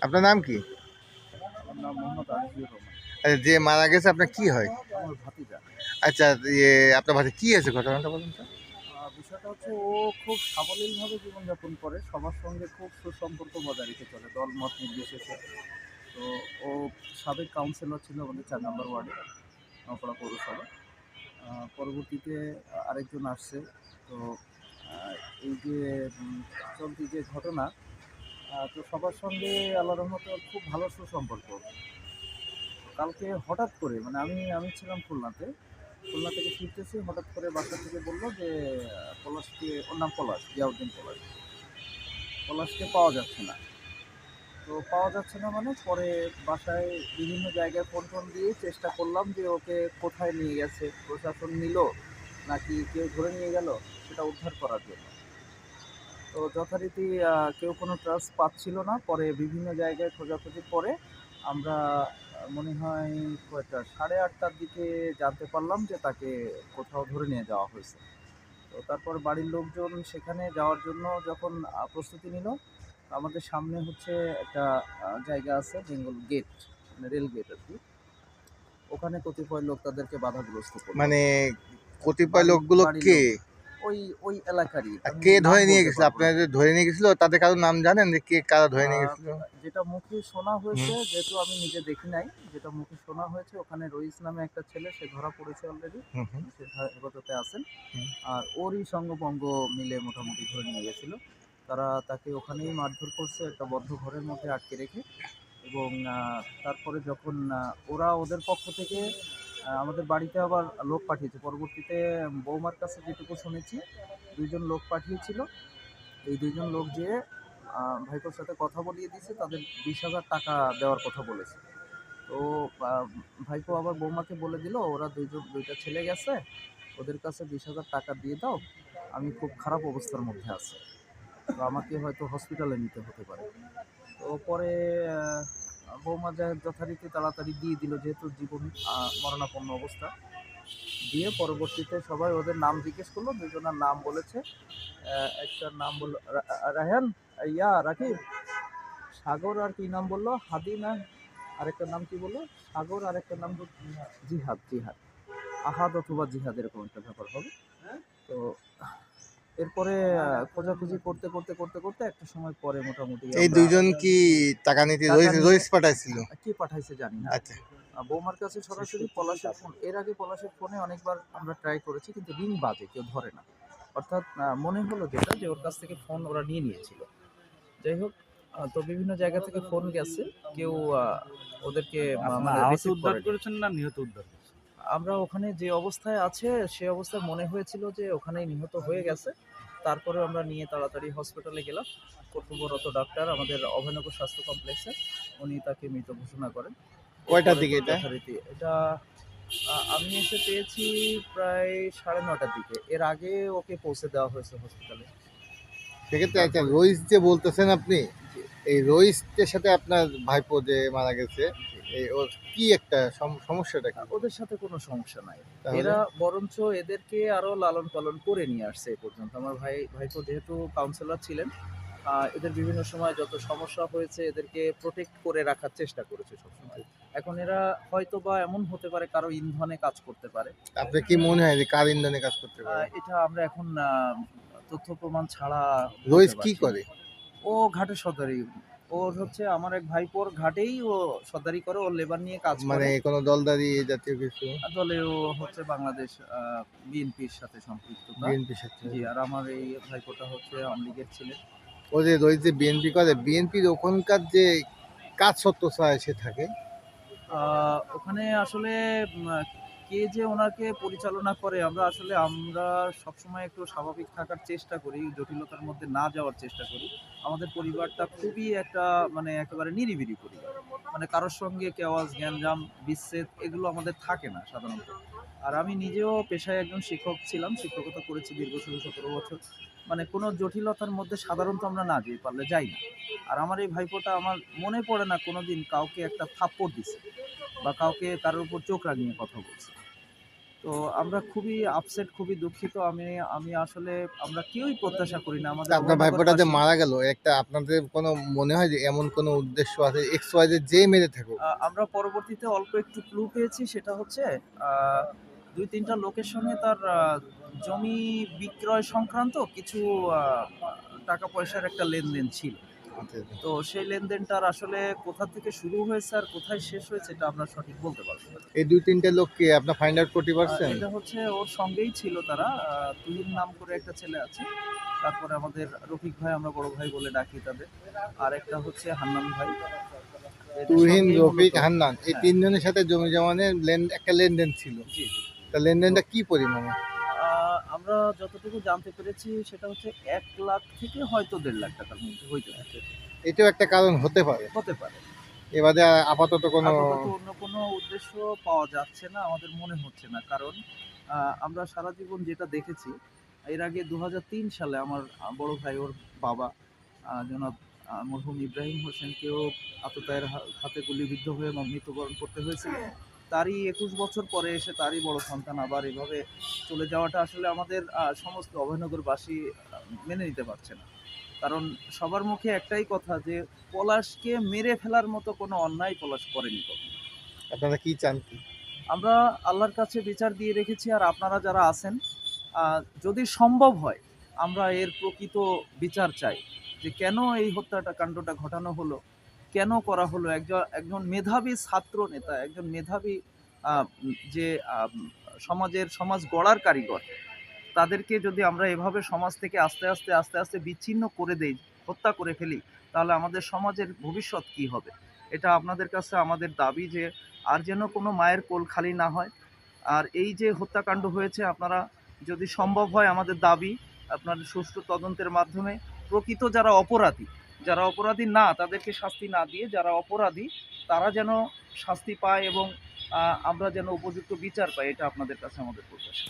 আপনার নাম কি? আমার নাম মোহাম্মদ আজিজুর রহমান। আচ্ছা, যে মারা গেছে আপনার কি হয়? আমার ভাতিজা। আচ্ছা, ইয়ে আপনার বাসায় কি হয়েছে ঘটনাটা বলুন তো? বিষয়টা হচ্ছে ও খুব সাবলীলভাবে জীবনযাপন করে। সবার সঙ্গে খুব সুসম্পর্ক বজায় রেখে চলে দলমত নির্বিশেষে। তো ও সাবেক কাউন্সিলর ছিল আমাদের ৪ নম্বর ওয়ার্ডে, নওপাড়া পৌরসভা। পরবর্তীতে আরেকজন আসছে। তো আ এই যে চলতি যে ঘটনা, তো সবার সঙ্গে আল্লাহর রহমতে ওর খুব ভালো সুসম্পর্ক। কালকে হঠাৎ করে মানে আমি ছিলাম খুলনাতে। খুলনা থেকে ফিরতেছি, হঠাৎ করে বাসা থেকে বলল যে পলাশকে, ওর নাম পলাশ, জিয়াউদ্দিন পলাশ। পলাশকে পাওয়া যাচ্ছে না। তো পাওয়া যাচ্ছে না মানে পরে বাসায় বিভিন্ন জায়গায় ফোন দিয়ে চেষ্টা করলাম যে ওকে কোথায় নিয়ে গেছে, প্রশাসন নিল নাকি কেউ ধরে নিয়ে গেল সেটা উদ্ধার করার জন্য। তো যথারীতি কেউ কোনো ট্রাস পাচ্ছিল না। পরে বিভিন্ন জায়গায় খোঁজাখুঁজির পরে আমরা মনে হয় কয়টা 8:30টার দিকে জানতে পারলাম যে তাকে কোথাও ধরে নিয়ে যাওয়া হয়েছে। তো তারপর বাড়ির লোকজন সেখানে যাওয়ার জন্য যখন প্রস্তুতি নিল, আমাদের সামনে হচ্ছে একটা জায়গা আছে বেঙ্গল গেট, মানে রেল গেট আর কি। ওখানে কতিপয় লোক তাদেরকে বাধাগ্রস্ত করলো। মানে কতিপয় বাড়ির লোকগুলো বাড়ির কে? লোক ওই এলাকারই, আর আমি কে নাম ধরে নিয়ে বলতে গেছিল? পারবো না। আপনারা যে ধরে নিয়ে গেছিল তাদের কারো নাম জানেন যে কে কারা ধরে নিয়ে গেছিল? যেটা মুখে শোনা হুম, হয়েছে, যেহেতু আমি নিজে দেখি নাই, যেটা মুখে শোনা হয়েছে ওখানে রইস নামে একটা ছেলে, সে ধরা পড়েছে অলরেডি। হুম, হুম, সে হেফাজতে আছেন। হুম। আর ওরই সঙ্গপঙ্গ মিলে মোটামুটি ধরে নিয়ে গেছিল। তারা তাকে ওখানেই মারধর করছে একটা বদ্ধ ঘরের মধ্যে আটকে রেখে। এবং তারপরে যখন ওরা ওদের পক্ষ থেকে আমাদের বাড়িতে আবার লোক পাঠিয়েছে। পরবর্তীতে বৌমার কাছে যেটুকু শুনেছি, ২ জন লোক পাঠিয়েছিল। এই ২ জন লোক যেয়ে ভাইপোর সাথে কথা বলিয়ে দিয়েছে, তাদের ২০,০০০ টাকা দেওয়ার কথা বলেছে। তো আ ভাইপো আবার বৌমাকে বলে দিল, ওরা ২টা ছেলে গেছে, ওদের কাছে ২০,০০০ টাকা দিয়ে দাও। আমি খুব খারাপ অবস্থার মধ্যে আছি। তো আমাকে হয়তো হসপিটালে নিতে হতে পারে। তো পরে বৌমা যথারীতি তাড়াতাড়ি দিয়ে দিল, যেহেতু জীবন মরণাপন্ন অবস্থা। দিয়ে পরবর্তীতে সবাই ওদের নাম জিজ্ঞেস করলো, ২ জনের নাম বলেছে। একটার নাম বলল রায়হান, রাকিব, সাগর, আর কি নাম বললো, হাদি না আরেকটার নাম কি বললো, সাগর, আরেকটার নাম জিহাদ, আহাদ অথবা জিহাদ, এরকম একটা ব্যাপার হবে। তো এরপরে খোঁজাখুঁজি করতে একটা সময় পরে মোটামুটি এই আমরা দুইজন কি টাকা নিতে টাকা রইস নিয়ে রইস পাঠাইছিল? কে পাঠাইছে জানি না। আচ্ছা। বৌমার কাছে সরাসরি পলাশের ফোন, এর আগে পলাশের ফোনে অনেকবার আমরা ট্রাই করেছি, কিন্তু রিং বাজে, কেউ ধরে না। অর্থাৎ মনে হলো যেটা, যে ওর কাছ থেকে ফোন ওরা নিয়ে নিয়েছিল। যাই হোক, তো বিভিন্ন জায়গা থেকে ফোন গেছে, কেউ ওদেরকে মানে আহত রিসিভ উদ্ধার করেনি। করেছেন না নিহত উদ্ধার করেছেন? আমরা ওখানে যে অবস্থায় আছে সে অবস্থায় মনে হয়েছিল যে ওখানেই নিহত হয়ে গেছে। তারপরে আমরা নিয়ে তাড়াতাড়ি হসপিটালে গেলাম। কর্তব্যরত ডাক্তার আমাদের অভয়নগর স্বাস্থ্য কমপ্লেক্সে, উনি তাকে মৃত ঘোষণা করেন। কয়টার এরপরে দিকে এটা? যথারীতি এটা আমি এসে পেয়েছি প্রায় 9:30টার দিকে। এর আগে ওকে পৌঁছে দেওয়া হয়েছে হসপিটালে। সেক্ষেত্রে আচ্ছা, তারপরে রইস যে বলতেছেন আপনি, জি, এই রইসের সাথে আপনার ভাইপো যে মারা গেছে, জি। এই ওর কি একটা সমস্যাটা কি? ওদের সাথে কোনো সমস্যা নাই। তাহলে এরা বরঞ্চ এদেরকে আরো লালন-পালন করে নিয়ে আসছে এ পর্যন্ত। আমার ভাইপো যেহেতু কাউন্সিলর ছিলেন, এদের বিভিন্ন সময় যত সমস্যা হয়েছে এদেরকে প্রোটেক্ট করে রাখার চেষ্টা করেছে সবসময়। এখন এরা হয়তোবা এমন হতে পারে কারো ইন্ধনে কাজ করতে পারে। আপনার কি মনে হয় যে কার ইন্ধনে কাজ করতে পারে? এটা আমরা এখন তথ্য প্রমাণ ছাড়া রইস বলতে কি পারছি না। করে? ও ঘাটে সর্দারি। ওর হচ্ছে আমার এক ভাইপোর ঘাটেই ও সর্দারি করে, ও লেবার নিয়ে কাজ মানে করে। কোনো দলদারি এই জাতীয় কিছু? দলে ও হচ্ছে বাংলাদেশ বিএনপির সাথে সম্পৃক্ততা। বিএনপির সাথে? জি, আর আমার এই ভাইপোটা হচ্ছে আওয়ামী লীগের ছিলেন। ও যে রইস যে বিএনপি করে, বিএনপির ওখানকার যে কাজ সত্ত্বছায়া সে থাকে। ওখানে আসলে উম আ কে যে ওনাকে পরিচালনা করে, আমরা সবসময় একটু স্বাভাবিক থাকার চেষ্টা করি, জটিলতার মধ্যে না যাওয়ার চেষ্টা করি। আমাদের পরিবারটা খুবই একটা মানে একেবারে নিরিবিলি পরিবার। মানে কারো সঙ্গে কেওয়াজ, গ্যাঞ্জাম, বিচ্ছেদ এগুলো আমাদের থাকে না সাধারণত। আর আমি নিজেও পেশায় একজন শিক্ষক ছিলাম। শিক্ষকতা করেছি দীর্ঘ ১৬-১৭ বছর। মানে কোনো জটিলতার মধ্যে সাধারণত আমরা না যেয়ে পারলে যাই না। আর আমার এই ভাইপোটা, আমার মনে পড়ে না কোনোদিন কাউকে একটা থাপ্পড় দিছে বা কারোর উপর চোখ রাঙিয়ে কথা বলছে। তো তো আমরা খুবই আপসেট, খুবই দুঃখিত। আমি আমি আসলে আমরা কেউই প্রত্যাশা করি না আমাদের তা আপনার ভাইপোটা যে অভিভাবকবাসী। মারা গেল, একটা আপনাদের কোনো মনে হয় যে এমন কোনো উদ্দেশ্য আছে এক্স ওয়াই জেড যে মেরে থাকুক? আমরা পরবর্তীতে অল্প একটু ক্লু পেয়েছি, সেটা হচ্ছে আ ২-৩ টা লোকের সঙ্গে তার জমি বিক্রয় সংক্রান্ত কিছু আ টাকা পয়সার একটা লেনদেন ছিল। আচ্ছা, আচ্ছা। তো সেই লেনদেনটার আসলে কোথা থেকে শুরু হয়েছে আর কোথায় শেষ হয়েছে এটা আমরা সঠিক বলতে পারব না। এই ২-৩ লোককে আপনার ফাইন্ড আউট করতে পারছেন? এটা হচ্ছে ওর সঙ্গেই ছিল তারা। তুহিন নাম করে একটা ছেলে আছে। তারপরে আমাদের রফিক ভাই, আমরা বড় ভাই বলে ডাকি তাদের। আরেকটা হচ্ছে হান্নান ভাই। এদের তুহিন, সঙ্গেই রফিক, মূলত। হান্নান এই হ্যাঁ, ৩ জনের সাথে জমি জমানের একটা লেনদেন ছিল। জি, জি। তা লেনদেনটা কি পরিমাণে? আমরা যতটুকু জানতে পেরেছি সেটা হচ্ছে ১,০০,০০০ থেকে হয়তো ১,৫,০০,০০০ টাকার মধ্যে হইতে পারে। এটাও একটা কারণ হতে পারে। হতে পারে। এবারে আপাতত কোনো আপাতত অন্য কোনো উদ্দেশ্য পাওয়া যাচ্ছে না, আমাদের মনে হচ্ছে না। কারণ আমরা সারা জীবন যেটা দেখেছি, এর আগে ২০০৩ সালে আমার বড় ভাই, ওর বাবা জনাব মরহুম ইব্রাহিম হোসেনকেও আততায়ীর হাতে গুলিবিদ্ধ হয়ে মৃত্যুবরণ করতে হয়েছিল। তারই ২১ বছর পরে এসে তারই বড় সন্তান আবার এভাবে চলে যাওয়াটা আসলে আমাদের সমস্ত অভয়নগরবাসী মেনে নিতে পারছে না। কারণ সবার মুখে একটাই কথা যে পলাশকে মেরে ফেলার মতো কোনো অন্যায় পলাশ করেনি কখনো। আপনারা কি চান কি? আমরা আল্লাহর কাছে বিচার দিয়ে রেখেছি, আর আপনারা যারা আছেন যদি সম্ভব হয় আমরা এর প্রকৃত বিচার চাই, যে কেন এই কাণ্ডটা ঘটানো হলো, কেন করা হলো। একজন মেধাবী ছাত্র নেতা, একজন মেধাবী যে সমাজ গড়ার কারিগর, তাদেরকে যদি আমরা এভাবে সমাজ থেকে আস্তে আস্তে বিচ্ছিন্ন করে দেই, হত্যা করে ফেলি, তাহলে আমাদের সমাজের ভবিষ্যৎ কি হবে? এটা আপনাদের কাছে আমাদের দাবি যে আর যেন কোনো মায়ের কোল খালি না হয়। আর এই যে হত্যাকাণ্ড হয়েছে, আপনারা যদি সম্ভব হয় আমাদের দাবি আপনার সুষ্ঠু তদন্তের মাধ্যমে প্রকৃত যারা অপরাধী না তাদেরকে শাস্তি না দিয়ে, যারা অপরাধী তারা যেন শাস্তি পায় এবং আমরা যেন উপযুক্ত বিচার পাই, এটা আপনাদের কাছে আমাদের প্রত্যাশা।